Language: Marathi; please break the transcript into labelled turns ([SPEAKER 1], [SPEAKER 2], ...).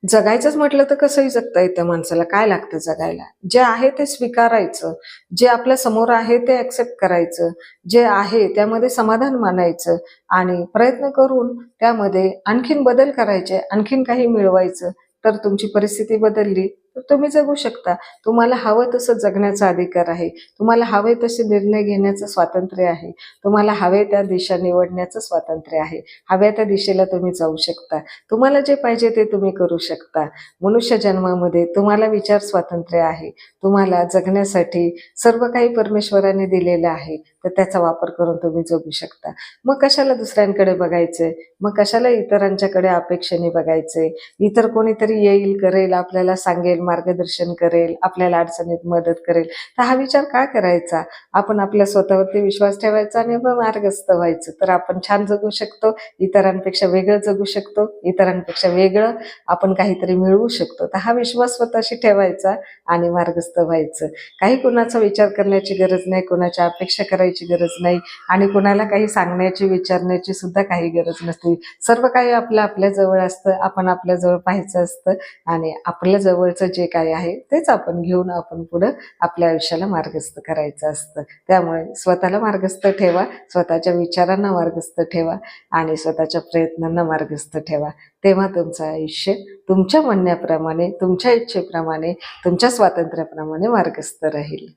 [SPEAKER 1] जगायचंच म्हटलं तर कसंही जगता येतं माणसाला. काय लागतं जगायला? जे आहे ते स्वीकारायचं. जे आपल्या समोर आहे ते ॲक्सेप्ट करायचं. जे आहे त्यामध्ये समाधान मानायचं आणि प्रयत्न करून त्यामध्ये आणखीन बदल करायचे, आणखीन काही मिळवायचं. तर तुमची परिस्थिती बदलली तर तुम्ही जगू शकता. तुम्हाला हवं तसं जगण्याचा अधिकार आहे. तुम्हाला हवे तसे निर्णय घेण्याचं स्वातंत्र्य आहे. तुम्हाला हवे त्या दिशा निवडण्याचं स्वातंत्र्य आहे. हव्या त्या दिशेला तुम्ही जाऊ शकता. तुम्हाला जे पाहिजे ते तुम्ही करू शकता. मनुष्य जन्मामध्ये तुम्हाला विचार स्वातंत्र्य आहे. तुम्हाला जगण्यासाठी सर्व काही परमेश्वराने दिलेलं आहे. तर त्याचा वापर करून तुम्ही जगू शकता. मग कशाला दुसऱ्यांकडे बघायचंय? मग कशाला इतरांच्याकडे अपेक्षेने बघायचंय? इतर कोणीतरी येईल, करेल, आपल्याला सांगेल, मार्गदर्शन करेल, आपल्याला अडचणीत मदत करेल. तर हा विचार का करायचा? आपण आपल्या स्वतःवरती विश्वास ठेवायचा आणि मग मार्गस्थ व्हायचं. तर आपण छान जगू शकतो. इतरांपेक्षा वेगळं जगू शकतो. इतरांपेक्षा वेगळं आपण काहीतरी मिळवू शकतो. तर हा विश्वास स्वतःशी ठेवायचा आणि मार्गस्थ व्हायचं. काही कुणाचा विचार करण्याची गरज नाही, कुणाच्या अपेक्षा करायची गरज नाही आणि कुणाला काही सांगण्याची, विचारण्याची सुद्धा काही गरज नसते. सर्व काही आपलं आपल्या जवळ असतं. आपण आपल्या जवळ पाहायचं असतं आणि आपल्या जवळचं जे काही आहे तेच आपण घेऊन आपण पुढं आपल्या आयुष्याला मार्गस्थ करायचं असतं. त्यामुळे स्वतःला मार्गस्थ ठेवा, स्वतःच्या विचारांना मार्गस्थ ठेवा आणि स्वतःच्या प्रयत्नांना मार्गस्थ ठेवा. तेव्हा तुमचं आयुष्य तुमच्या म्हणण्याप्रमाणे, तुमच्या इच्छेप्रमाणे, तुमच्या स्वातंत्र्याप्रमाणे मार्गस्थ राहील.